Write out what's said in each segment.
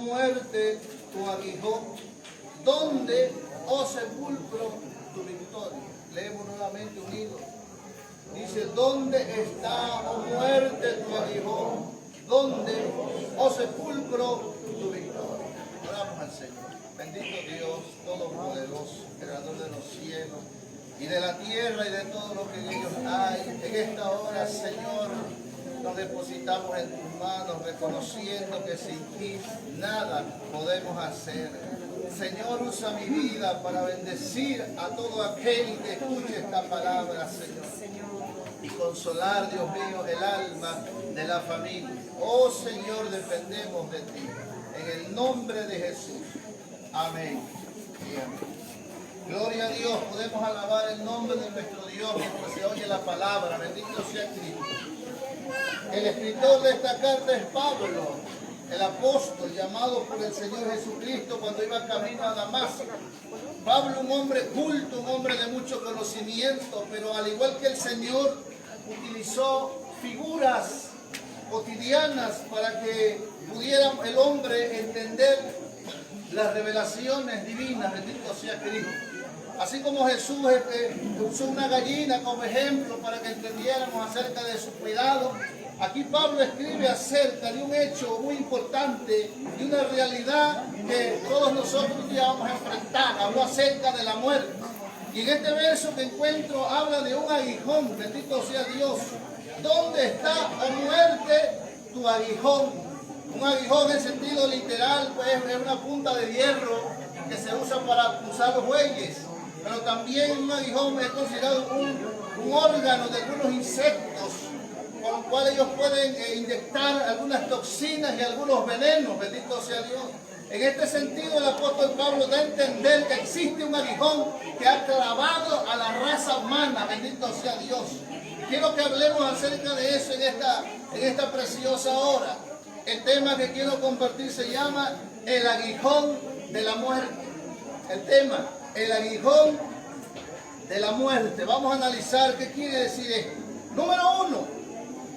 muerte, tu aguijón? ¿Dónde, oh sepulcro, tu victoria? Leemos nuevamente unidos. Dice, ¿dónde está, oh muerte, tu aguijón? ¿Dónde, oh sepulcro, tu victoria? Oramos al Señor. Bendito Dios, todopoderoso, creador de los cielos y de la tierra y de todo lo que en ellos hay. En esta hora, Señor, nos depositamos en tus manos, reconociendo que sin ti nada podemos hacer. Señor, usa mi vida para bendecir a todo aquel que escuche esta palabra, Señor, y consolar, Dios mío, el alma de la familia. Oh Señor, dependemos de ti. En el nombre de Jesús. Amén y amén. Gloria a Dios, podemos alabar el nombre de nuestro Dios mientras se oye la palabra. Bendito sea Cristo. El escritor de esta carta es Pablo, el apóstol llamado por el Señor Jesucristo cuando iba camino a Damasco. Pablo, un hombre culto, un hombre de mucho conocimiento, pero al igual que el Señor, utilizó figuras cotidianas para que pudiera el hombre entender las revelaciones divinas. Bendito sea Cristo. Así como Jesús usó una gallina como ejemplo para que entendiéramos acerca de su cuidado, aquí Pablo escribe acerca de un hecho muy importante y una realidad que todos nosotros ya vamos a enfrentar. Habló acerca de la muerte. Y en este verso que encuentro habla de un aguijón. Bendito sea Dios. ¿Dónde está, oh muerte, tu aguijón? Un aguijón en sentido literal, pues es una punta de hierro que se usa para cruzar los bueyes. Pero también un aguijón es considerado un órgano de algunos insectos con los cuales ellos pueden inyectar algunas toxinas y algunos venenos. Bendito sea Dios. En este sentido, el apóstol Pablo da a entender que existe un aguijón que ha clavado a la raza humana. Bendito sea Dios. Quiero que hablemos acerca de eso en esta preciosa hora. El tema que quiero compartir se llama el aguijón de la muerte. El tema, el aguijón de la muerte. Vamos a analizar qué quiere decir esto. Número uno,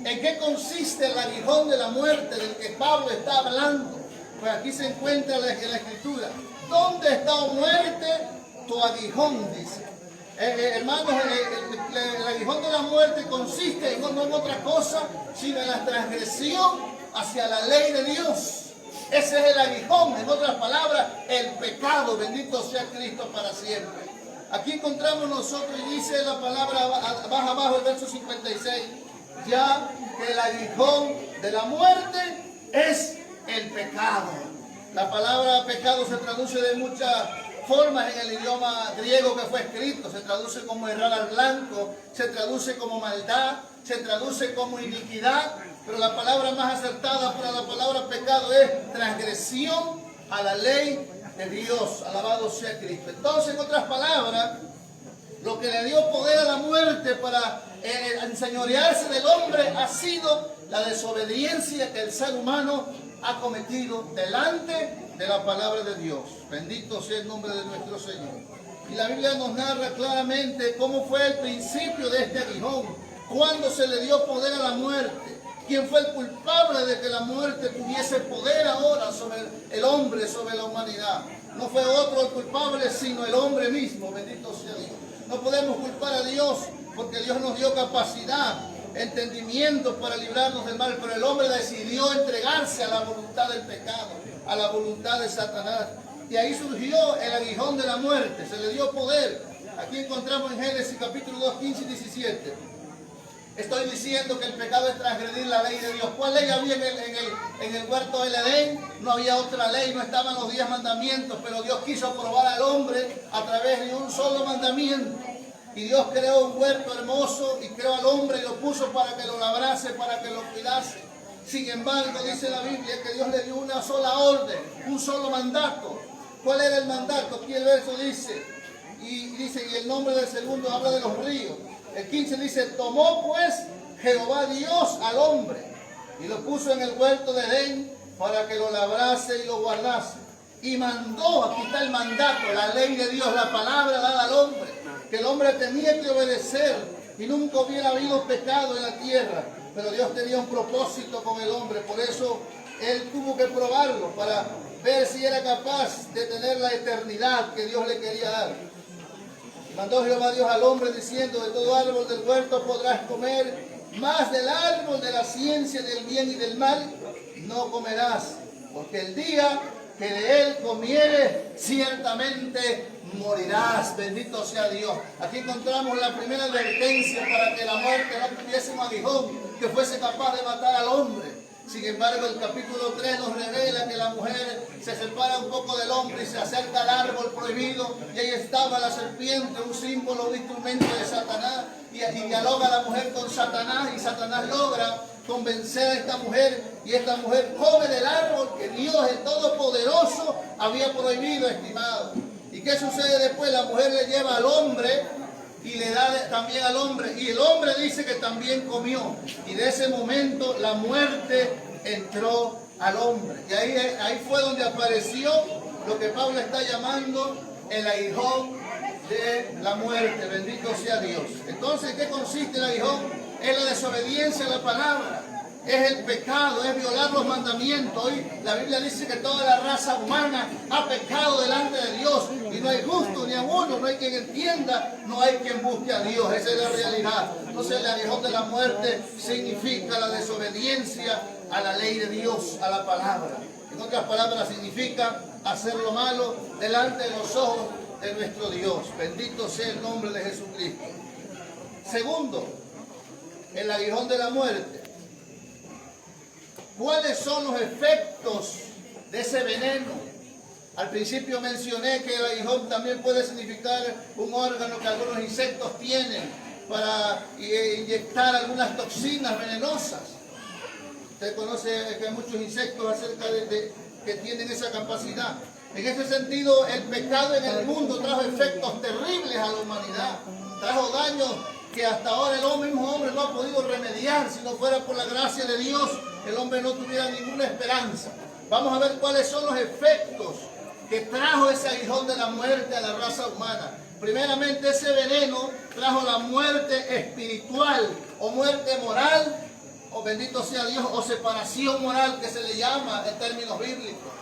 ¿en qué consiste el aguijón de la muerte del que Pablo está hablando? Pues aquí se encuentra en la escritura. ¿Dónde está, oh muerte, tu aguijón? Dice. Hermanos, el aguijón de la muerte consiste no en otra cosa, sino en la transgresión hacia la ley de Dios. Ese es el aguijón, en otras palabras, el pecado. Bendito sea Cristo para siempre. Aquí encontramos nosotros, y dice la palabra baja abajo, el verso 56, ya que el aguijón de la muerte es el pecado. La palabra pecado se traduce de muchas formas en el idioma griego que fue escrito. Se traduce como errar al blanco, se traduce como maldad, se traduce como iniquidad, pero la palabra más acertada para la palabra pecado es transgresión a la ley de Dios. Alabado sea Cristo. Entonces, en otras palabras, lo que le dio poder a la muerte para enseñorearse del hombre ha sido la desobediencia que el ser humano ha cometido delante de la palabra de Dios. Bendito sea el nombre de nuestro Señor. Y la Biblia nos narra claramente cómo fue el principio de este aguijón, cuándo se le dio poder a la muerte, quién fue el culpable de que la muerte tuviese poder ahora sobre el hombre, sobre la humanidad. No fue otro el culpable, sino el hombre mismo. Bendito sea Dios. No podemos culpar a Dios porque Dios nos dio capacidad, entendimiento para librarnos del mal, pero el hombre decidió entregarse a la voluntad del pecado, a la voluntad de Satanás. Y ahí surgió el aguijón de la muerte, se le dio poder. Aquí encontramos en Génesis capítulo 2, 15 y 17. Estoy diciendo que el pecado es transgredir la ley de Dios. ¿Cuál ley había en el huerto del Edén? No había otra ley, no estaban los 10 mandamientos, pero Dios quiso probar al hombre a través de un solo mandamiento. Y Dios creó un huerto hermoso y creó al hombre y lo puso para que lo labrase, para que lo cuidase. Sin embargo, dice la Biblia que Dios le dio una sola orden, un solo mandato. ¿Cuál era el mandato? Aquí el verso dice, y el nombre del segundo habla de los ríos. El 15 dice, tomó pues Jehová Dios al hombre y lo puso en el huerto de Edén para que lo labrase y lo guardase. Y mandó, aquí está el mandato, la ley de Dios, la palabra dada al hombre, que el hombre tenía que obedecer y nunca hubiera habido pecado en la tierra. Pero Dios tenía un propósito con el hombre, por eso Él tuvo que probarlo para ver si era capaz de tener la eternidad que Dios le quería dar. Y mandó Jehová Dios al hombre diciendo: de todo árbol del huerto podrás comer, mas del árbol de la ciencia del bien y del mal no comerás, porque el día que de él comieres, ciertamente morirás. Bendito sea Dios. Aquí encontramos la primera advertencia para que la muerte no tuviese un aguijón que fuese capaz de matar al hombre. Sin embargo, el capítulo 3 nos revela que la mujer se separa un poco del hombre y se acerca al árbol prohibido, y ahí estaba la serpiente, un símbolo, un instrumento de Satanás, y dialoga la mujer con Satanás, y Satanás logra convencer a esta mujer, y esta mujer come del árbol que Dios el Todopoderoso había prohibido, estimado. ¿Y qué sucede después? La mujer le lleva al hombre y le da también al hombre, y el hombre dice que también comió, y de ese momento la muerte entró al hombre, y ahí fue donde apareció lo que Pablo está llamando el aguijón de la muerte. Bendito sea Dios. Entonces, ¿qué consiste el aguijón? Es la desobediencia a la palabra, es el pecado, es violar los mandamientos. Hoy la Biblia dice que toda la raza humana ha pecado delante de Dios, y no hay justo ni a uno, no hay quien entienda, no hay quien busque a Dios. Esa es la realidad. Entonces el aguijón de la muerte significa la desobediencia a la ley de Dios, a la palabra. En otras palabras, significa hacer lo malo delante de los ojos de nuestro Dios. Bendito sea el nombre de Jesucristo. Segundo, el aguijón de la muerte. ¿Cuáles son los efectos de ese veneno? Al principio mencioné que el aguijón también puede significar un órgano que algunos insectos tienen para inyectar algunas toxinas venenosas. Usted conoce que hay muchos insectos acerca que tienen esa capacidad. En ese sentido, el pecado en el mundo trajo efectos terribles a la humanidad. Trajo daños que hasta ahora el mismo hombre no ha podido remediar. Si no fuera por la gracia de Dios, el hombre no tuviera ninguna esperanza. Vamos a ver cuáles son los efectos que trajo ese aguijón de la muerte a la raza humana. Primeramente, ese veneno trajo la muerte espiritual o muerte moral, o bendito sea Dios, o separación moral, que se le llama en términos bíblicos.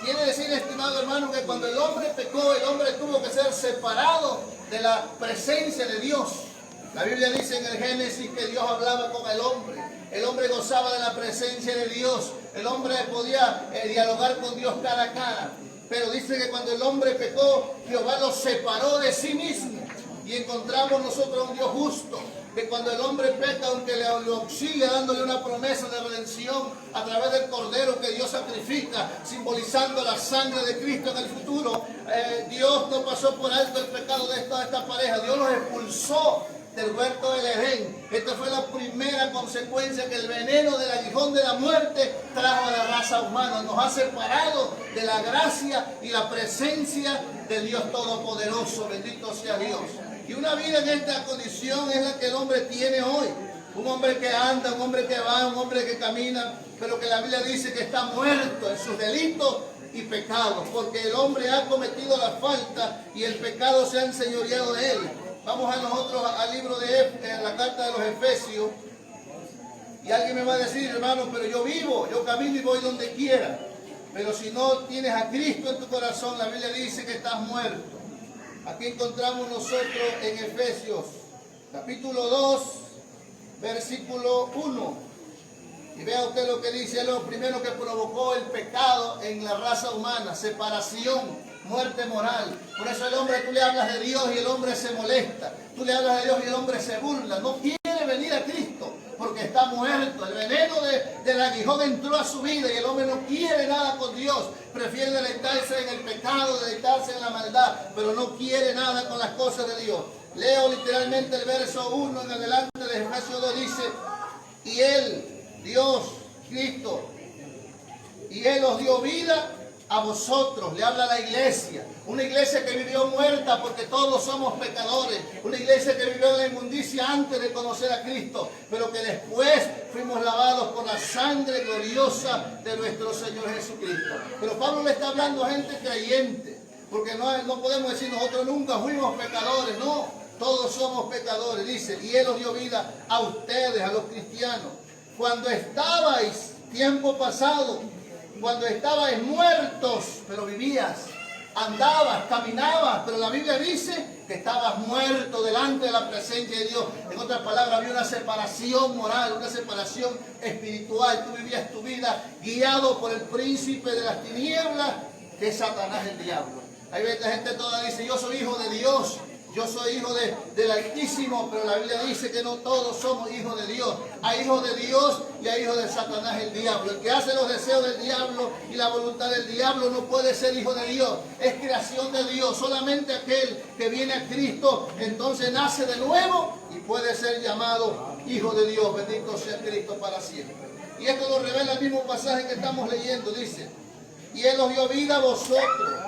Quiere decir, estimado hermano, que cuando el hombre pecó, el hombre tuvo que ser separado de la presencia de Dios. La Biblia dice en el Génesis que Dios hablaba con el hombre. El hombre gozaba de la presencia de Dios. El hombre podía dialogar con Dios cara a cara. Pero dice que cuando el hombre pecó, Jehová lo separó de sí mismo. Y encontramos nosotros un Dios justo, que cuando el hombre peca, aunque le auxilia dándole una promesa de redención a través del cordero que Dios sacrifica, simbolizando la sangre de Cristo en el futuro, Dios no pasó por alto el pecado de esta pareja. Dios los expulsó del huerto del Edén. Esta fue la primera consecuencia que el veneno del aguijón de la muerte trajo a la raza humana. Nos ha separado de la gracia y la presencia del Dios Todopoderoso. Bendito sea Dios. Y una vida en esta condición es la que el hombre tiene hoy. Un hombre que anda, un hombre que va, un hombre que camina, pero que la Biblia dice que está muerto en sus delitos y pecados, porque el hombre ha cometido la falta y el pecado se ha enseñoreado de él. Vamos a nosotros al libro de la carta de los Efesios, y alguien me va a decir: hermano, pero yo vivo, yo camino y voy donde quiera. Pero si no tienes a Cristo en tu corazón, la Biblia dice que estás muerto. Aquí encontramos nosotros en Efesios, capítulo 2, versículo 1. Y vea usted lo que dice: es lo primero que provocó el pecado en la raza humana, separación, muerte moral. Por eso el hombre, tú le hablas de Dios y el hombre se molesta. Tú le hablas de Dios y el hombre se burla. No quiere venir a Cristo porque está muerto. El veneno del aguijón entró a su vida y el hombre no quiere nada con Dios. Prefiere deleitarse en el pecado, deleitarse en la maldad, pero no quiere nada con las cosas de Dios. Leo literalmente el verso 1 en adelante de Efesios 2, dice: y Él, Dios, Cristo, y Él os dio vida a vosotros. Le habla a la iglesia, una iglesia que vivió muerta porque todos somos pecadores, una iglesia que vivió en la inmundicia antes de conocer a Cristo, pero que después fuimos lavados por la sangre gloriosa de nuestro Señor Jesucristo. Pero Pablo le está hablando a gente creyente, porque no podemos decir nosotros nunca fuimos pecadores. No, todos somos pecadores. Dice: y Él os dio vida a ustedes, a los cristianos, cuando estabais, tiempo pasado, cuando estabais muertos, pero vivías. Andabas, caminabas, pero la Biblia dice que estabas muerto delante de la presencia de Dios. En otras palabras, había una separación moral, una separación espiritual. Tú vivías tu vida guiado por el príncipe de las tinieblas, que es Satanás, el diablo. Hay veces la gente toda dice, yo soy hijo de Dios, yo soy hijo del Altísimo, pero la Biblia dice que no todos somos hijos de Dios. Hay hijos de Dios y hay hijos de Satanás, el diablo. El que hace los deseos del diablo y la voluntad del diablo no puede ser hijo de Dios. Es creación de Dios. Solamente aquel que viene a Cristo entonces nace de nuevo y puede ser llamado hijo de Dios. Bendito sea Cristo para siempre. Y esto lo revela el mismo pasaje que estamos leyendo. Dice, y Él os dio vida a vosotros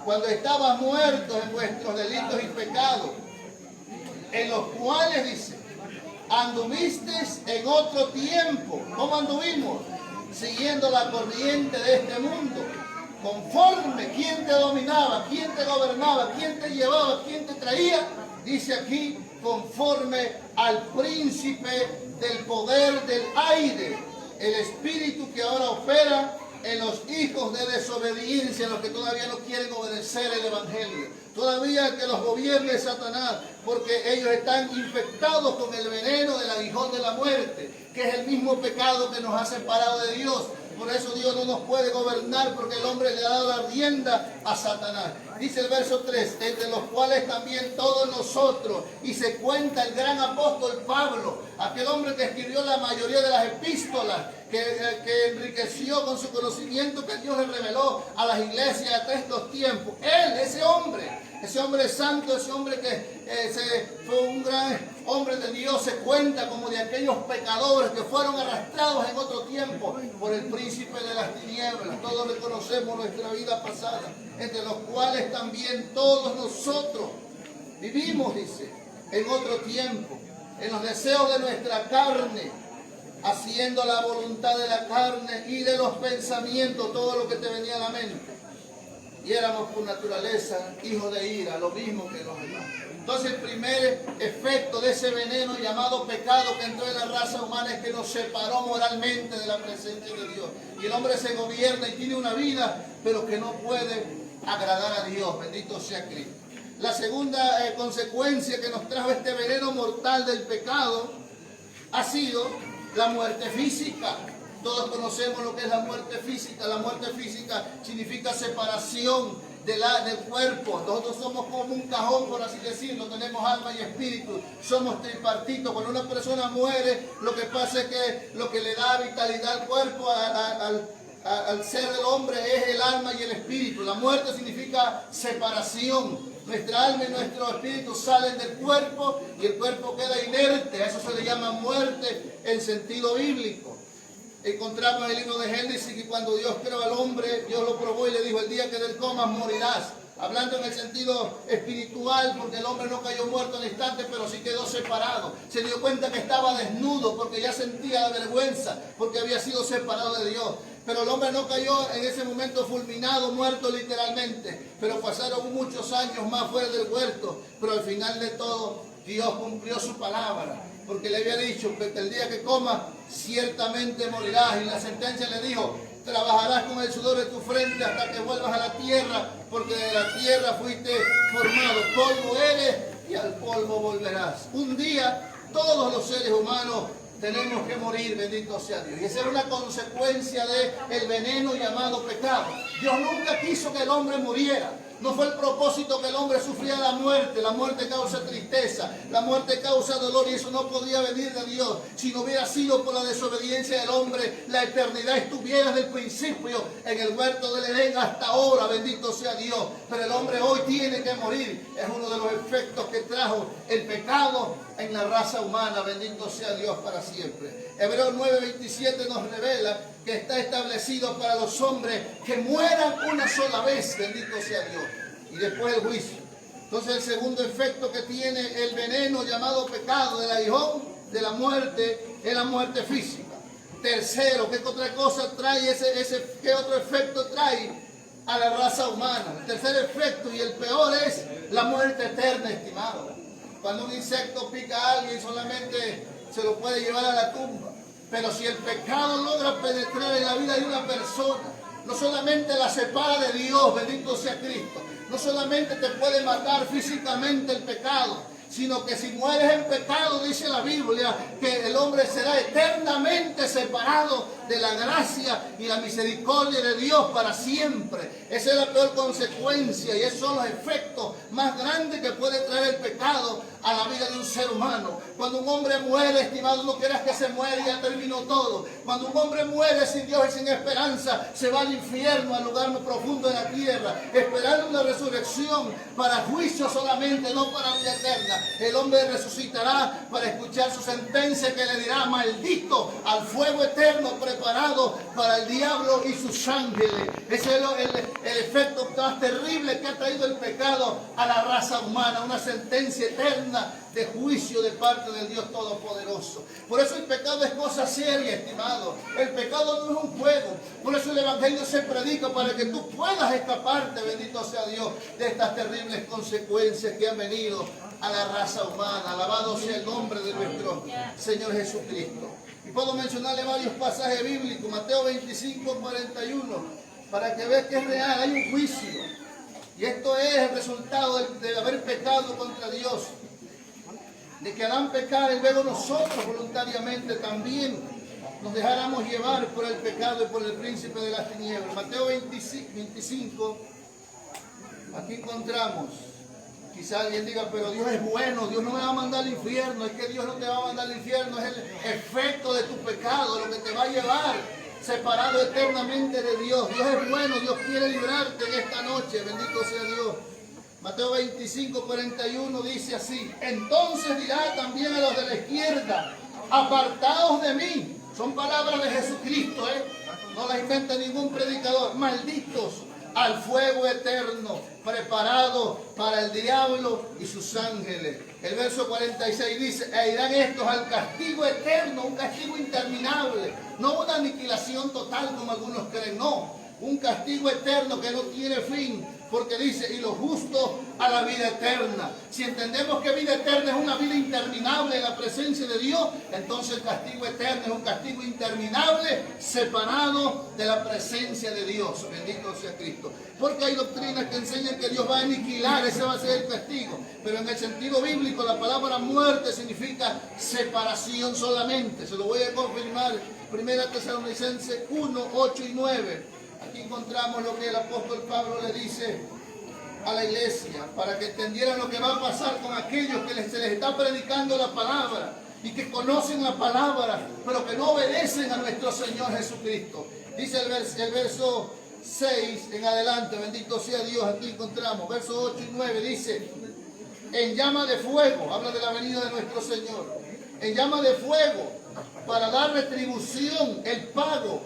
cuando estabas muertos en vuestros delitos y pecados, en los cuales, dice, anduvisteis en otro tiempo. ¿Cómo anduvimos? Siguiendo la corriente de este mundo. Conforme, ¿quién te dominaba? ¿Quién te gobernaba? ¿Quién te llevaba? ¿Quién te traía? Dice aquí, conforme al príncipe del poder del aire, el espíritu que ahora opera en los hijos de desobediencia, en los que todavía no quieren obedecer el evangelio. Todavía que los gobierne Satanás, porque ellos están infectados con el veneno del aguijón de la muerte, que es el mismo pecado que nos ha separado de Dios. Por eso Dios no nos puede gobernar, porque el hombre le ha dado la rienda a Satanás. Dice el verso 3, entre los cuales también todos nosotros, y se cuenta el gran apóstol Pablo, aquel hombre que escribió la mayoría de las epístolas, que enriqueció con su conocimiento que Dios le reveló a las iglesias hasta estos tiempos. Él, ese hombre santo, ese hombre que fue un gran hombre de Dios, se cuenta como de aquellos pecadores que fueron arrastrados en otro tiempo por el príncipe de las tinieblas. Todos reconocemos nuestra vida pasada, entre los cuales también todos nosotros vivimos, dice, en otro tiempo, en los deseos de nuestra carne, haciendo la voluntad de la carne y de los pensamientos, todo lo que te venía a la mente. Y éramos por naturaleza hijos de ira, lo mismo que los demás. Entonces el primer efecto de ese veneno llamado pecado que entró en la raza humana es que nos separó moralmente de la presencia de Dios. Y el hombre se gobierna y tiene una vida, pero que no puede agradar a Dios. Bendito sea Cristo. La segunda consecuencia que nos trajo este veneno mortal del pecado ha sido la muerte física. Todos conocemos lo que es la muerte física. La muerte física significa separación del cuerpo. Nosotros somos como un cajón, por así decirlo. Tenemos alma y espíritu. Somos tripartitos. Cuando una persona muere, lo que pasa es que lo que le da vitalidad al cuerpo, al ser del hombre, es el alma y el espíritu. La muerte significa separación. Nuestra alma y nuestro espíritu salen del cuerpo y el cuerpo queda inerte. A eso se le llama muerte en sentido bíblico. Encontramos en el libro de Génesis que cuando Dios creó al hombre, Dios lo probó y le dijo, el día que del comas morirás. Hablando en el sentido espiritual, porque el hombre no cayó muerto al instante, pero sí quedó separado. Se dio cuenta que estaba desnudo porque ya sentía la vergüenza, porque había sido separado de Dios. Pero el hombre no cayó en ese momento fulminado, muerto literalmente. Pero pasaron muchos años más fuera del huerto. Pero al final de todo, Dios cumplió su palabra. Porque le había dicho que el día que comas, ciertamente morirás. Y la sentencia le dijo, trabajarás con el sudor de tu frente hasta que vuelvas a la tierra. Porque de la tierra fuiste formado. Polvo eres y al polvo volverás. Un día, todos los seres humanos tenemos que morir, bendito sea Dios. Y esa era una consecuencia del veneno llamado pecado. Dios nunca quiso que el hombre muriera. No fue el propósito que el hombre sufriera la muerte. La muerte causa tristeza, la muerte causa dolor y eso no podía venir de Dios. Si no hubiera sido por la desobediencia del hombre, la eternidad estuviera desde el principio en el huerto del Edén hasta ahora, bendito sea Dios. Pero el hombre hoy tiene que morir. Es uno de los efectos que trajo el pecado en la raza humana, bendito sea Dios para siempre. Hebreos 9:27 nos revela que está establecido para los hombres que mueran una sola vez, bendito sea Dios, y después el juicio. Entonces el segundo efecto que tiene el veneno llamado pecado del aguijón de la muerte es la muerte física. Tercero, ¿qué otra cosa trae qué otro efecto trae a la raza humana? El tercer efecto y el peor es la muerte eterna, estimado. Cuando un insecto pica a alguien solamente se lo puede llevar a la tumba. Pero si el pecado logra penetrar en la vida de una persona, no solamente la separa de Dios, bendito sea Cristo, no solamente te puede matar físicamente el pecado, sino que si mueres en pecado, dice la Biblia, que el hombre será eternamente separado de la gracia y la misericordia de Dios para siempre. Esa es la peor consecuencia y esos son los efectos más grandes que puede traer el pecado a la vida de un ser humano. Cuando un hombre muere, estimado, no quieras que se muere y ya terminó todo. Cuando un hombre muere sin Dios y sin esperanza, se va al infierno, al lugar más profundo de la tierra, esperando una resurrección para juicio solamente, no para vida eterna. El hombre resucitará para escuchar su sentencia que le dirá: maldito al fuego eterno preparado para el diablo y sus ángeles. Ese es el efecto más terrible que ha traído el pecado a la raza humana, una sentencia eterna de juicio de parte del Dios Todopoderoso. Por eso el pecado es cosa seria, estimado. El pecado no es un juego. Por eso el Evangelio se predica para que tú puedas escaparte, bendito sea Dios, de estas terribles consecuencias que han venido a la raza humana. Alabado sea el nombre de nuestro Señor Jesucristo. Y puedo mencionarle varios pasajes bíblicos. Mateo 25, 41, para que veas que es real, hay un juicio. Y esto es el resultado de haber pecado contra Dios. De que Adán pecara y luego nosotros voluntariamente también nos dejáramos llevar por el pecado y por el príncipe de las tinieblas. Mateo 25, aquí encontramos. Quizá alguien diga: pero Dios es bueno, Dios no me va a mandar al infierno. Es que Dios no te va a mandar al infierno, es el efecto de tu pecado lo que te va a llevar separado eternamente de Dios. Dios es bueno, Dios quiere librarte en esta noche, bendito sea Dios. Mateo 25, 41 dice así: entonces dirá también a los de la izquierda: apartaos de mí. Son palabras de Jesucristo, no las inventa ningún predicador. Malditos al fuego eterno preparado para el diablo y sus ángeles. El verso 46 dice: e irán estos al castigo eterno, un castigo interminable, no una aniquilación total como algunos creen, no, un castigo eterno que no tiene fin, porque dice: y los justos a la vida eterna. Si entendemos que vida eterna es una vida interminable en la presencia de Dios, entonces el castigo eterno es un castigo interminable separado de la presencia de Dios. Bendito sea Cristo. Porque hay doctrinas que enseñan que Dios va a aniquilar, ese va a ser el castigo. Pero en el sentido bíblico la palabra muerte significa separación solamente. Se lo voy a confirmar. 1 Tesalonicenses 1, 8 y 9. Aquí encontramos lo que el apóstol Pablo le dice a la iglesia, para que entendieran lo que va a pasar con aquellos que se les está predicando la palabra y que conocen la palabra, pero que no obedecen a nuestro Señor Jesucristo. Dice el verso 6 en adelante, bendito sea Dios, aquí encontramos, versos 8 y 9, dice: en llama de fuego, habla de la venida de nuestro Señor, en llama de fuego, para dar retribución, el pago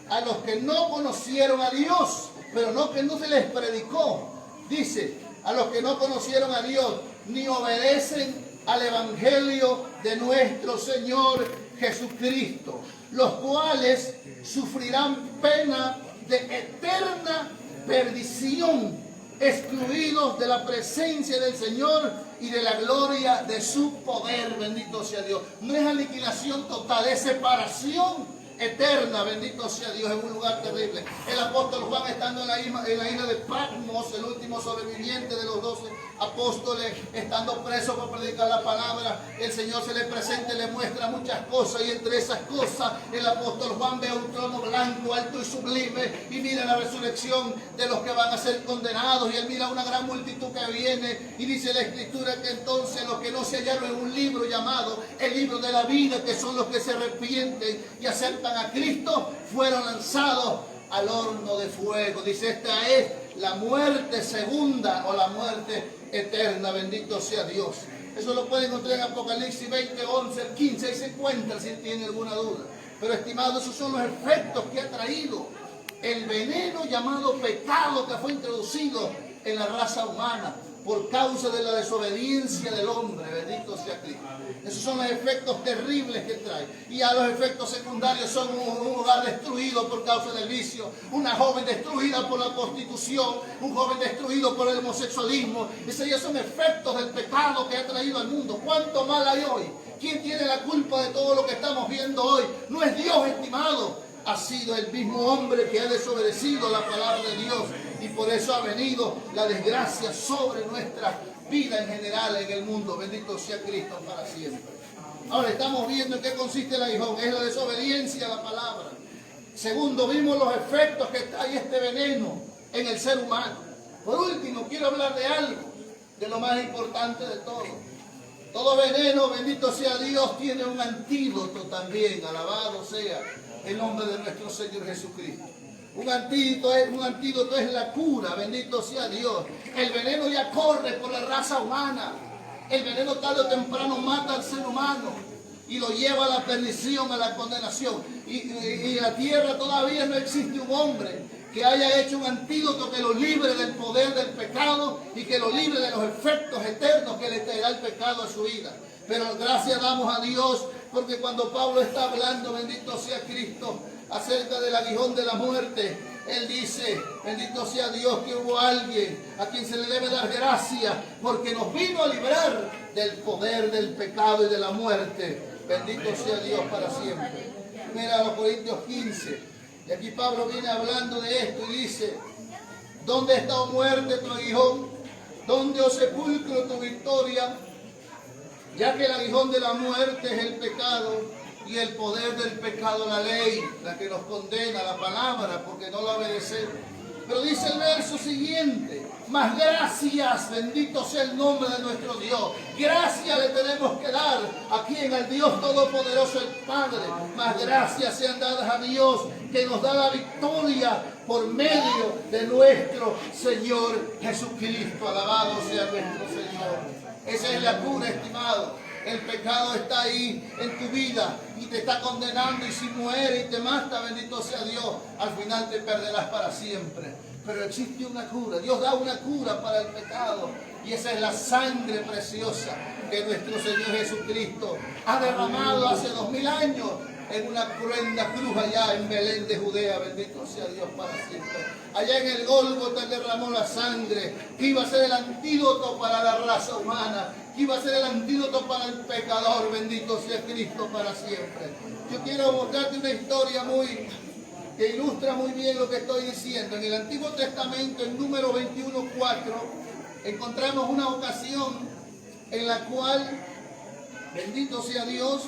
a los que no conocieron a Dios, pero no que no se les predicó. Dice: a los que no conocieron a Dios, ni obedecen al Evangelio de nuestro Señor Jesucristo, los cuales sufrirán pena de eterna perdición, excluidos de la presencia del Señor y de la gloria de su poder. Bendito sea Dios. No es aniquilación total, es separación eterna, bendito sea Dios, en un lugar terrible. El apóstol Juan, estando en la isla de Patmos, el último sobreviviente de los 12 apóstoles, estando preso por predicar la palabra, el Señor se le presenta y le muestra muchas cosas, y entre esas cosas el apóstol Juan ve un trono blanco, alto y sublime, y mira la resurrección de los que van a ser condenados, y él mira una gran multitud que viene, y dice la Escritura que entonces los que no se hallaron en un libro llamado el libro de la vida, que son los que se arrepienten y aceptan a Cristo, fueron lanzados al horno de fuego. Dice: esta es la muerte segunda, o la muerte eterna. Bendito sea Dios. Eso lo pueden encontrar en Apocalipsis 20, 11, 15, ahí se encuentra si tiene alguna duda. Pero estimados, esos son los efectos que ha traído el veneno llamado pecado, que fue introducido en la raza humana por causa de la desobediencia del hombre. Bendito sea Cristo. Esos son los efectos terribles que trae. Y a los efectos secundarios son un hogar destruido por causa del vicio, una joven destruida por la prostitución, un joven destruido por el homosexualismo. Esos ya son efectos del pecado que ha traído al mundo. ¿Cuánto mal hay hoy? ¿Quién tiene la culpa de todo lo que estamos viendo hoy? No es Dios, estimado. ha sido el mismo hombre que ha desobedecido la palabra de Dios, y por eso ha venido la desgracia sobre nuestra vida en general en el mundo. Bendito sea Cristo para siempre. Ahora estamos viendo en qué consiste el aguijón. Es la desobediencia a la palabra. Segundo, vimos los efectos que trae este veneno en el ser humano. Por último, quiero hablar de algo, de lo más importante de todo. Todo veneno, bendito sea Dios, tiene un antídoto también. Alabado sea el nombre de nuestro Señor Jesucristo. Un antídoto es la cura, bendito sea Dios. El veneno ya corre por la raza humana. El veneno tarde o temprano mata al ser humano y lo lleva a la perdición, a la condenación. Y en la tierra todavía no existe un hombre que haya hecho un antídoto que lo libre del poder del pecado y que lo libre de los efectos eternos que le traerá el pecado a su vida. Pero gracias damos a Dios, porque cuando Pablo está hablando, bendito sea Cristo, acerca del aguijón de la muerte, él dice, bendito sea Dios, que hubo alguien a quien se le debe dar gracia, porque nos vino a librar del poder del pecado y de la muerte. Bendito sea Dios para siempre. Mira los Corintios 15, y aquí Pablo viene hablando de esto y dice: ¿dónde está, oh muerte, tu aguijón? ¿Dónde, oh sepulcro, tu victoria? Ya que el aguijón de la muerte es el pecado, y el poder del pecado la ley, la que nos condena, la palabra, porque no la obedecemos. Pero dice el verso siguiente: más gracias, bendito sea el nombre de nuestro Dios. Gracias le tenemos que dar a quien, al Dios Todopoderoso, el Padre. Más gracias sean dadas a Dios, que nos da la victoria por medio de nuestro Señor Jesucristo. Alabado sea nuestro Señor. Esa es la cura, estimado. El pecado está ahí en tu vida y te está condenando, y si muere y te mata, bendito sea Dios, al final te perderás para siempre. Pero existe una cura. Dios da una cura para el pecado, y esa es la sangre preciosa que nuestro Señor Jesucristo ha derramado hace 2000 años en una cruenta cruz allá en Belén de Judea. Bendito sea Dios para siempre. Allá en el Gólgota derramó la sangre que iba a ser el antídoto para la raza humana, que iba a ser el antídoto para el pecador. Bendito sea Cristo para siempre. Yo quiero mostrarte una historia que ilustra muy bien lo que estoy diciendo. En el Antiguo Testamento, en Número 21:4, encontramos una ocasión en la cual, bendito sea Dios,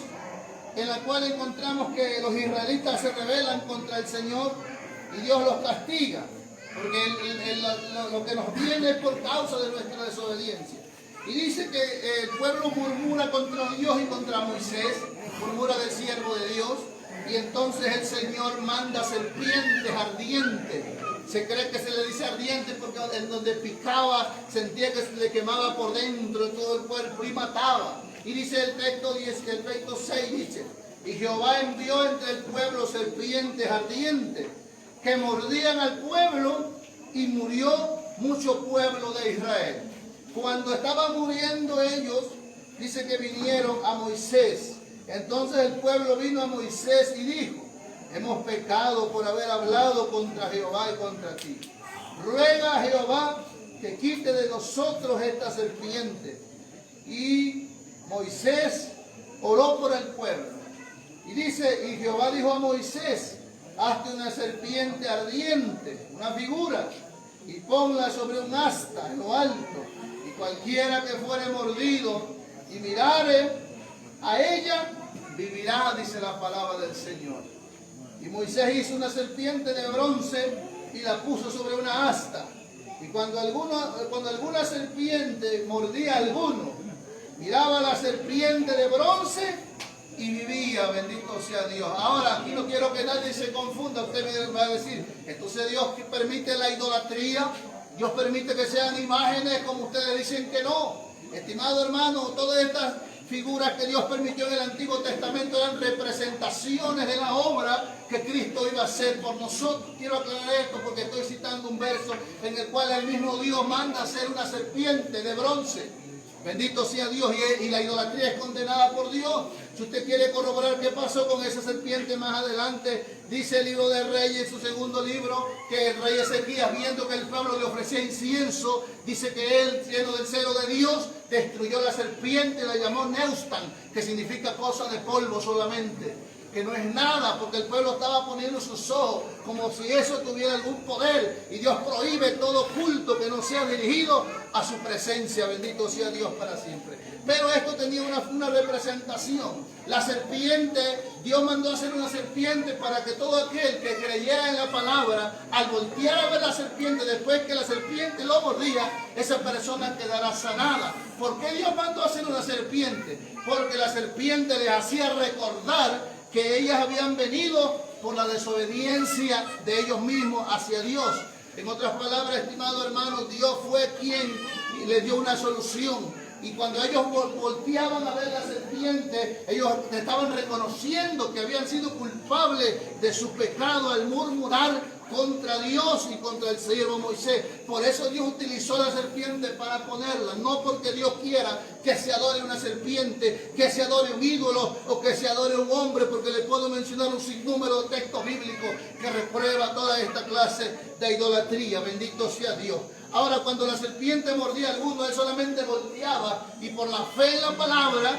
en la cual encontramos que los israelitas se rebelan contra el Señor y Dios los castiga, porque lo que nos viene es por causa de nuestra desobediencia. Y dice que el pueblo murmura contra Dios y contra Moisés, murmura del siervo de Dios, y entonces el Señor manda serpientes ardientes. Se cree que se le dice ardiente porque en donde picaba sentía que se le quemaba por dentro de todo el cuerpo y mataba. Y dice el texto 6, dice: y Jehová envió entre el pueblo serpientes ardientes que mordían al pueblo, y murió mucho pueblo de Israel. Cuando estaban muriendo ellos, dice que vinieron a Moisés. Entonces el pueblo vino a Moisés y dijo: hemos pecado por haber hablado contra Jehová y contra ti. Ruega a Jehová que quite de nosotros esta serpiente. Y Moisés oró por el pueblo. Y dice, y Jehová dijo a Moisés: hazte una serpiente ardiente, una figura, y ponla sobre un asta en lo alto, y cualquiera que fuere mordido y mirare a ella, vivirá, dice la palabra del Señor. Y Moisés hizo una serpiente de bronce y la puso sobre una asta. Y cuando alguna serpiente mordía a alguno, miraba la serpiente de bronce y vivía. Bendito sea Dios. Ahora, aquí no quiero que nadie se confunda. Usted me va a decir: entonces Dios permite la idolatría, Dios permite que sean imágenes, como ustedes dicen que no. Estimado hermano, todas estas figuras que Dios permitió en el Antiguo Testamento eran representaciones de la obra que Cristo iba a hacer por nosotros. Quiero aclarar esto porque estoy citando un verso en el cual el mismo Dios manda hacer una serpiente de bronce. Bendito sea Dios, y la idolatría es condenada por Dios. Si usted quiere corroborar qué pasó con esa serpiente más adelante, dice el libro de Reyes, su segundo libro, que el rey Ezequías, viendo que el pueblo le ofrecía incienso, dice que él, lleno del celo de Dios, destruyó la serpiente, la llamó Neustan, que significa cosa de polvo solamente. que no es nada, porque el pueblo estaba poniendo sus ojos como si eso tuviera algún poder, y Dios prohíbe todo culto que no sea dirigido a su presencia. Bendito sea Dios para siempre. Pero esto tenía una representación. La serpiente, Dios mandó a hacer una serpiente para que todo aquel que creyera en la palabra, al voltear a ver la serpiente, después que la serpiente lo mordía, esa persona quedará sanada. ¿Por qué Dios mandó a hacer una serpiente? Porque la serpiente les hacía recordar que ellas habían venido por la desobediencia de ellos mismos hacia Dios. En otras palabras, estimado hermano, Dios fue quien les dio una solución. Y cuando ellos volteaban a ver la serpiente, ellos estaban reconociendo que habían sido culpables de su pecado al murmurar contra Dios y contra el siervo Moisés. Por eso Dios utilizó la serpiente para ponerla, no porque Dios quiera que se adore una serpiente, que se adore un ídolo o que se adore un hombre, porque le puedo mencionar un sinnúmero de textos bíblicos que reprueba toda esta clase de idolatría. Bendito sea Dios. Ahora, cuando la serpiente mordía a alguno, él solamente volteaba y por la fe en la palabra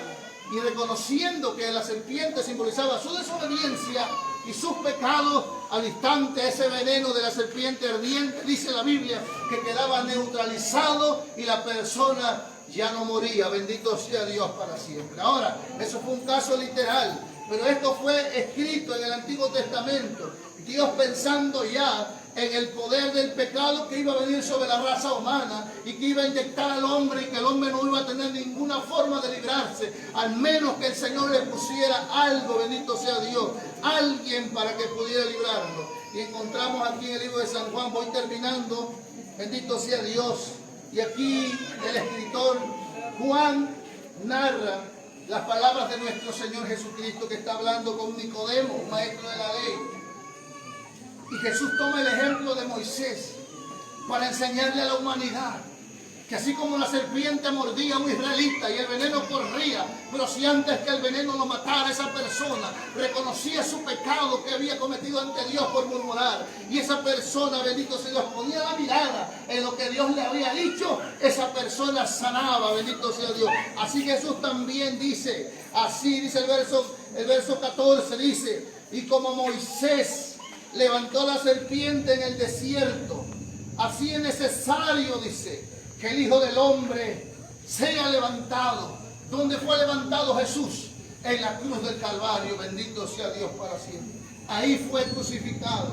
y reconociendo que la serpiente simbolizaba su desobediencia y sus pecados, al instante ese veneno de la serpiente ardiente, dice la Biblia, que quedaba neutralizado y la persona ya no moría. Bendito sea Dios para siempre. Ahora, eso fue un caso literal, pero esto fue escrito en el Antiguo Testamento. Dios pensando ya en el poder del pecado que iba a venir sobre la raza humana y que iba a inyectar al hombre y que el hombre no iba a tener ninguna forma de librarse, al menos que el Señor le pusiera algo, bendito sea Dios, alguien para que pudiera librarlo. Y encontramos aquí en el libro de San Juan, voy terminando, bendito sea Dios, y aquí el escritor Juan narra las palabras de nuestro Señor Jesucristo, que está hablando con Nicodemo, un maestro de la ley. Y Jesús toma el ejemplo de Moisés para enseñarle a la humanidad que así como la serpiente mordía a un israelita y el veneno corría, pero si antes que el veneno lo matara, esa persona reconocía su pecado que había cometido ante Dios por murmurar, y esa persona, bendito sea Dios, ponía la mirada en lo que Dios le había dicho, esa persona sanaba, bendito sea Dios. Así Jesús también dice, así dice el verso 14, dice, y como Moisés levantó la serpiente en el desierto, así es necesario, dice, que el Hijo del Hombre sea levantado. ¿Dónde fue levantado Jesús? En la cruz del Calvario, bendito sea Dios para siempre. Ahí fue crucificado,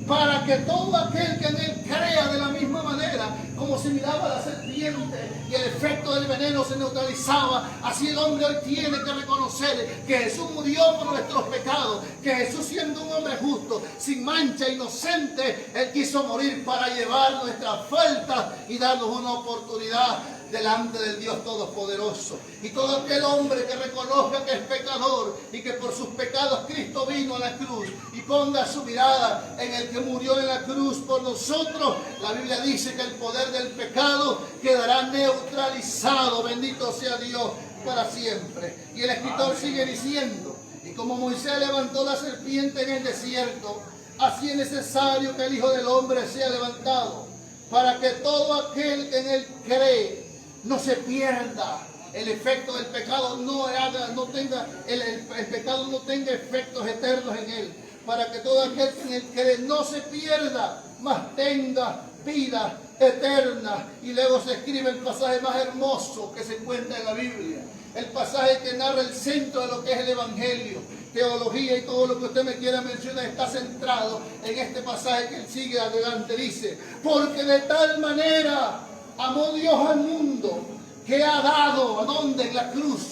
para que todo aquel que en él crea de la misma manera, como se miraba la serpiente y el efecto del veneno se neutralizaba, así el hombre hoy tiene que reconocer que Jesús murió por nuestros pecados, que Jesús, siendo un hombre justo, sin mancha, inocente, él quiso morir para llevar nuestras faltas y darnos una oportunidad delante del Dios Todopoderoso. Y todo aquel hombre que reconozca que es pecador y que por sus pecados Cristo vino a la cruz y ponga su mirada en el que murió en la cruz por nosotros, la Biblia dice que el poder del pecado quedará neutralizado, bendito sea Dios para siempre. Y el escritor sigue diciendo, y como Moisés levantó la serpiente en el desierto, así es necesario que el Hijo del Hombre sea levantado, para que todo aquel que en él cree no se pierda. El efecto del pecado el pecado no tenga efectos eternos en él, para que todo aquel que en él cree no se pierda, mas tenga vida eterna. Y luego se escribe el pasaje más hermoso que se encuentra en la Biblia, el pasaje que narra el centro de lo que es el Evangelio. Teología y todo lo que usted me quiera mencionar está centrado en este pasaje que él sigue adelante. Dice, porque de tal manera amó Dios al mundo, que ha dado, ¿a dónde? En la cruz,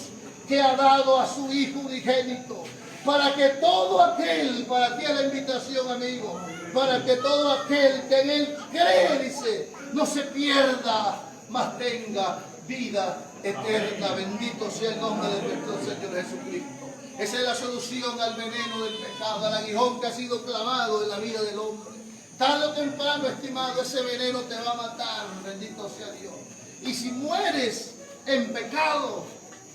que ha dado a su Hijo unigénito, para que todo aquel, para ti es la invitación, amigo, para que todo aquel que en él cree, dice, no se pierda, mas tenga vida eterna. Bendito sea el nombre de nuestro Señor Jesucristo. Esa es la solución al veneno del pecado, al aguijón que ha sido clavado en la vida del hombre. Tarde o temprano, estimado, ese veneno te va a matar, bendito sea Dios. Y si mueres en pecado,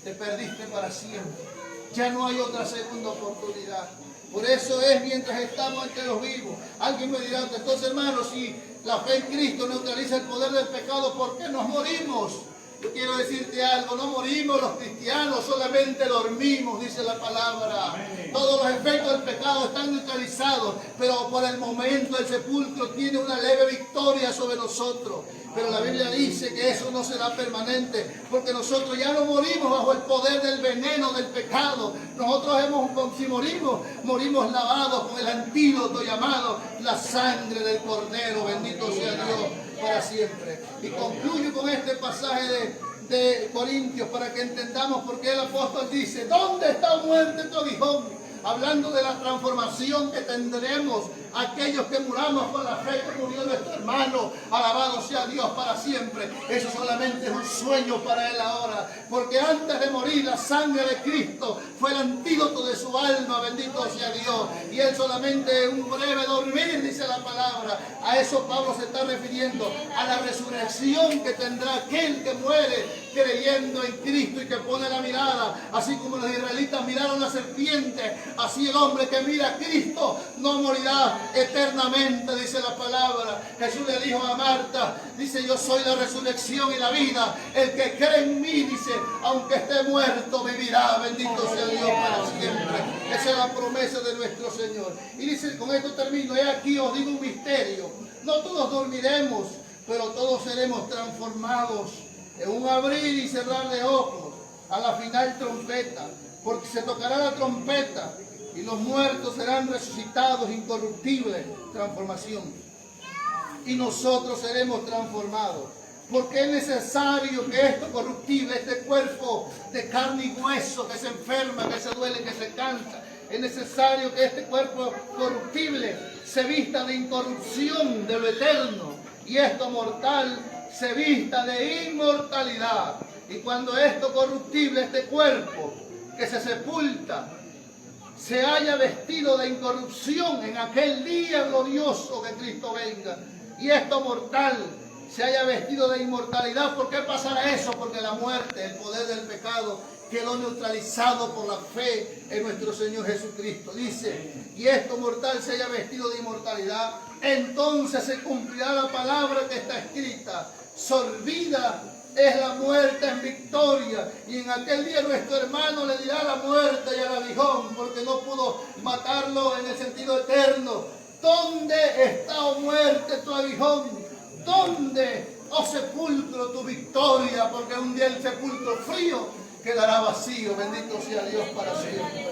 te perdiste para siempre. Ya no hay otra segunda oportunidad. Por eso es mientras estamos entre los vivos. Alguien me dirá, entonces hermano, si la fe en Cristo neutraliza el poder del pecado, ¿por qué nos morimos? Yo quiero decirte algo, no morimos los cristianos, solamente dormimos, dice la palabra. Todos los efectos del pecado están neutralizados, pero por el momento el sepulcro tiene una leve victoria sobre nosotros. Pero la Biblia dice que eso no será permanente, porque nosotros ya no morimos bajo el poder del veneno del pecado. Nosotros si morimos lavados con el antídoto llamado la sangre del Cordero. Bendito sea Dios para siempre. Y concluyo con este pasaje de Corintios para que entendamos por qué el apóstol dice: ¿dónde está, muerte, tu aguijón? Hablando de la transformación que tendremos aquellos que muramos con la fe que murió nuestro hermano. Alabado sea Dios para siempre. Eso solamente es un sueño para él ahora, porque antes de morir la sangre de Cristo fue el antídoto de su alma. Bendito sea Dios. Y él solamente un breve dormir, dice la palabra. A eso Pablo se está refiriendo, a la resurrección que tendrá aquel que muere creyendo en Cristo y que pone la mirada, así como los israelitas miraron la serpiente, así el hombre que mira a Cristo no morirá eternamente, dice la palabra. Jesús le dijo a Marta, dice: yo soy la resurrección y la vida, el que cree en mí, dice, aunque esté muerto vivirá. Bendito sea Dios para siempre. Esa es la promesa de nuestro Señor. Y dice, con esto termino, he aquí os digo un misterio: no todos dormiremos, pero todos seremos transformados en un abrir y cerrar de ojos, a la final trompeta, porque se tocará la trompeta y los muertos serán resucitados incorruptibles, transformación, y nosotros seremos transformados, porque es necesario que esto corruptible, este cuerpo de carne y hueso que se enferma, que se duele, que se cansa, es necesario que este cuerpo corruptible se vista de incorrupción de lo eterno, y esto mortal se vista de inmortalidad. Y cuando esto corruptible, este cuerpo que se sepulta, se haya vestido de incorrupción en aquel día glorioso que Cristo venga, y esto mortal se haya vestido de inmortalidad. ¿Por qué pasará eso? Porque la muerte, el poder del pecado, quedó neutralizado por la fe en nuestro Señor Jesucristo. Dice: y esto mortal se haya vestido de inmortalidad, entonces se cumplirá la palabra que está escrita: sorbida es la muerte en victoria. Y en aquel día nuestro hermano le dirá a la muerte y al aguijón, porque no pudo matarlo en el sentido eterno: ¿dónde está, oh muerte, tu aguijón? ¿Dónde, oh sepulcro, tu victoria? Porque un día el sepulcro frío quedará vacío. Bendito sea Dios para siempre.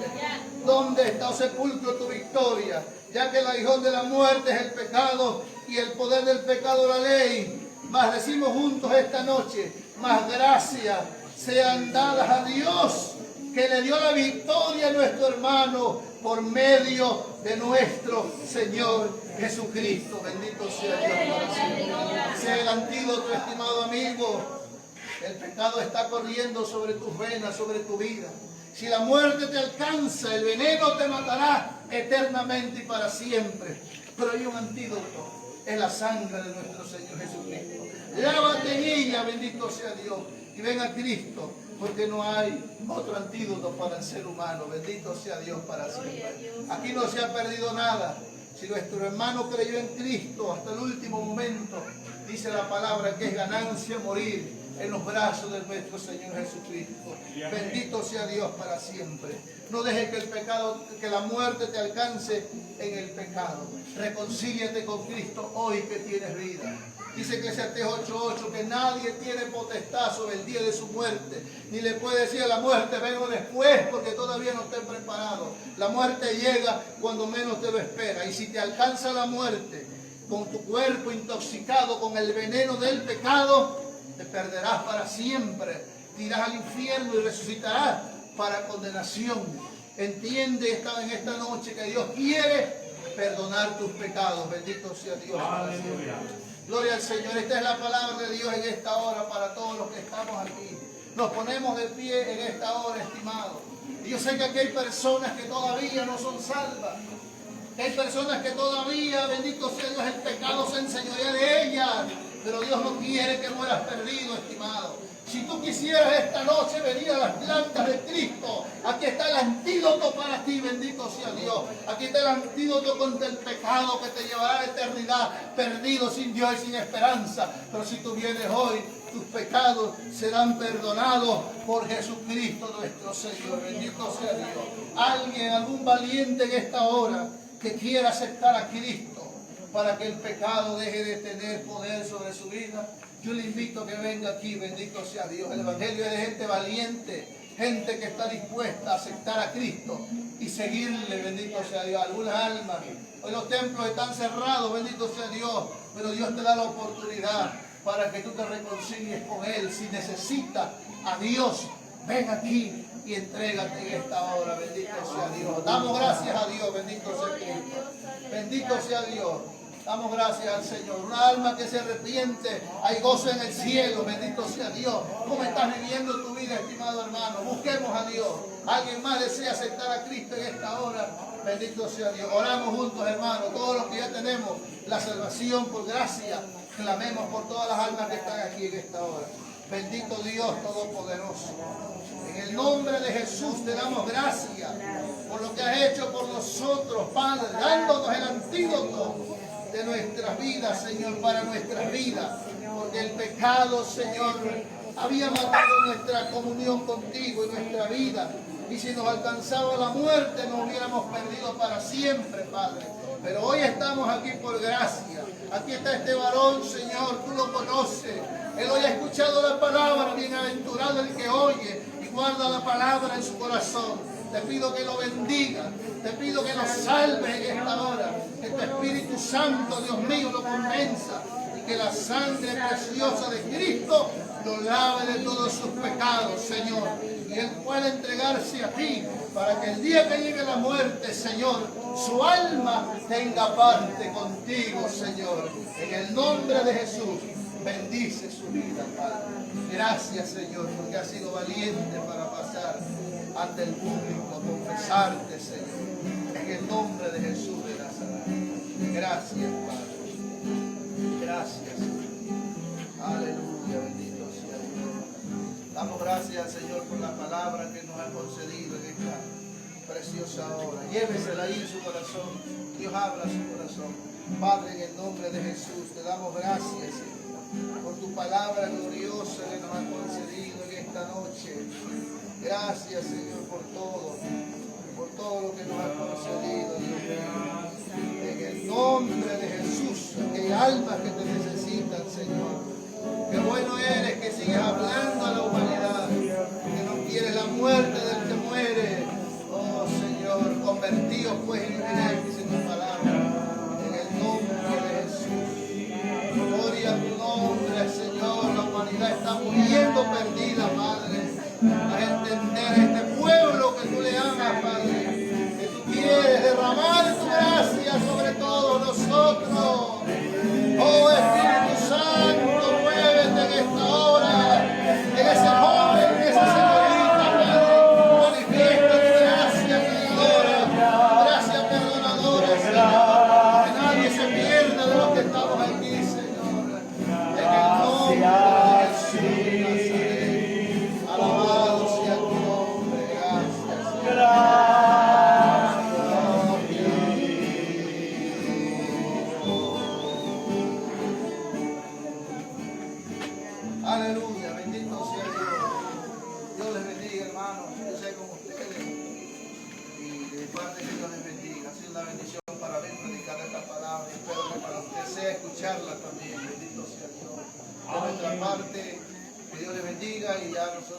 ¿Dónde está, oh sepulcro, tu victoria? Ya que el aguijón de la muerte es el pecado y el poder del pecado la ley. Mas decimos juntos esta noche: más gracias sean dadas a Dios, que le dio la victoria a nuestro hermano por medio de nuestro Señor Jesucristo. Bendito sea Dios para siempre. Sea el antídoto, estimado amigo. El pecado está corriendo sobre tus venas, sobre tu vida. Si la muerte te alcanza, el veneno te matará eternamente y para siempre. Pero hay un antídoto: es la sangre de nuestro Señor Jesucristo. Lávate en ella, bendito sea Dios, y ven a Cristo, porque no hay otro antídoto para el ser humano. Bendito sea Dios para siempre. Aquí no se ha perdido nada. Si nuestro hermano creyó en Cristo hasta el último momento, dice la palabra que es ganancia morir en los brazos de nuestro Señor Jesucristo. Bendito sea Dios para siempre. No dejes que el pecado, que la muerte te alcance en el pecado. Reconcíliate con Cristo hoy que tienes vida. Dice Eclesiastés 8:8 que nadie tiene potestad sobre el día de su muerte, ni le puede decir a la muerte: vengo después, porque todavía no estén preparados. La muerte llega cuando menos te lo espera. Y si te alcanza la muerte con tu cuerpo intoxicado con el veneno del pecado, te perderás para siempre, te irás al infierno y resucitarás para condenación. Entiende en esta noche que Dios quiere perdonar tus pecados. Bendito sea Dios para siempre. Gloria al Señor. Esta es la palabra de Dios en esta hora para todos los que estamos aquí. Nos ponemos de pie en esta hora, estimados. Y yo sé que aquí hay personas que todavía no son salvas. Hay personas que todavía, bendito sea Dios, el pecado se enseñorea de ellas. Pero Dios no quiere que mueras perdido, estimado. Si tú quisieras esta noche venir a las plantas de Cristo, aquí está el antídoto para ti, bendito sea Dios. Aquí está el antídoto contra el pecado que te llevará a la eternidad, perdido, sin Dios y sin esperanza. Pero si tú vienes hoy, tus pecados serán perdonados por Jesucristo nuestro Señor. Bendito sea Dios. Alguien, algún valiente en esta hora que quiera aceptar a Cristo para que el pecado deje de tener poder sobre su vida, yo le invito a que venga aquí, bendito sea Dios. El Evangelio es de gente valiente, gente que está dispuesta a aceptar a Cristo y seguirle, bendito sea Dios. Algunas almas, hoy los templos están cerrados, bendito sea Dios, pero Dios te da la oportunidad para que tú te reconcilies con Él. Si necesitas a Dios, ven aquí y entrégate en esta hora, bendito sea Dios. Damos gracias a Dios, bendito sea Cristo. Bendito sea Dios. Damos gracias al Señor. Una alma que se arrepiente, hay gozo en el cielo, bendito sea Dios. ¿Cómo estás viviendo tu vida, estimado hermano? Busquemos a Dios. ¿Alguien más desea aceptar a Cristo en esta hora? Bendito sea Dios. Oramos juntos, hermanos. Todos los que ya tenemos la salvación por gracia, clamemos por todas las almas que están aquí en esta hora. Bendito Dios Todopoderoso. En el nombre de Jesús te damos gracias por lo que has hecho por nosotros, Padre, dándonos el antídoto de nuestras vidas, Señor, para nuestras vidas. Porque el pecado, Señor, había matado nuestra comunión contigo y nuestra vida. Y si nos alcanzaba la muerte, nos hubiéramos perdido para siempre, Padre. Pero hoy estamos aquí por gracia. Aquí está este varón, Señor, tú lo conoces. Él hoy ha escuchado la palabra, bienaventurado el que oye y guarda la palabra en su corazón. Te pido que lo bendiga, te pido que lo salves en esta hora, que tu Espíritu Santo, Dios mío, lo convenza y que la sangre preciosa de Cristo lo lave de todos sus pecados, Señor. Y Él pueda entregarse a ti para que el día que llegue la muerte, Señor, su alma tenga parte contigo, Señor. En el nombre de Jesús, bendice su vida, Padre. Gracias, Señor, porque has sido valiente para pasar ante el público a confesarte, Señor. En el nombre de Jesús de Nazaret. Gracias, Padre. Gracias, Señor. Aleluya, bendito sea Dios. Damos gracias al Señor por la palabra que nos ha concedido en esta preciosa hora. Llévesela ahí en su corazón. Dios habla a su corazón. Padre, en el nombre de Jesús, te damos gracias, Señor, por tu palabra gloriosa que nos ha concedido en esta noche. Gracias, Señor, por todo lo que nos ha concedido, Dios mío. En el nombre de Jesús, que hay almas que te necesitan, Señor. Qué bueno eres que sigues hablando a la humanidad, que no quieres la muerte del que muere. Oh, Señor, convertidos pues y viviréis, dice tu palabra. En el nombre de Jesús. Gloria a tu nombre, Señor. La humanidad está muriendo perdida, Padre. A entender a este pueblo que tú le amas, Padre, que tú quieres derramar tu gracia sobre todos nosotros. Oh Espíritu Santo, muévete en esta hora, en ese joven, en esa señorita, Padre, manifiesta tu gracia perdonadora, gracia perdonadora, Señor, que nadie se pierda de los que estamos aquí, Señor, en el nombre de Jesús de Nazaret. Alabado sea tu nombre, gracias, Señor. Aleluya, bendito sea Dios. Dios les bendiga, hermanos. Yo sé con ustedes. Y de parte que Dios les bendiga. Ha sido una bendición para mí predicar esta palabra. Y espero que para usted sea escucharla también. Bendito sea Dios. De nuestra parte, que Dios les bendiga y ya nosotros.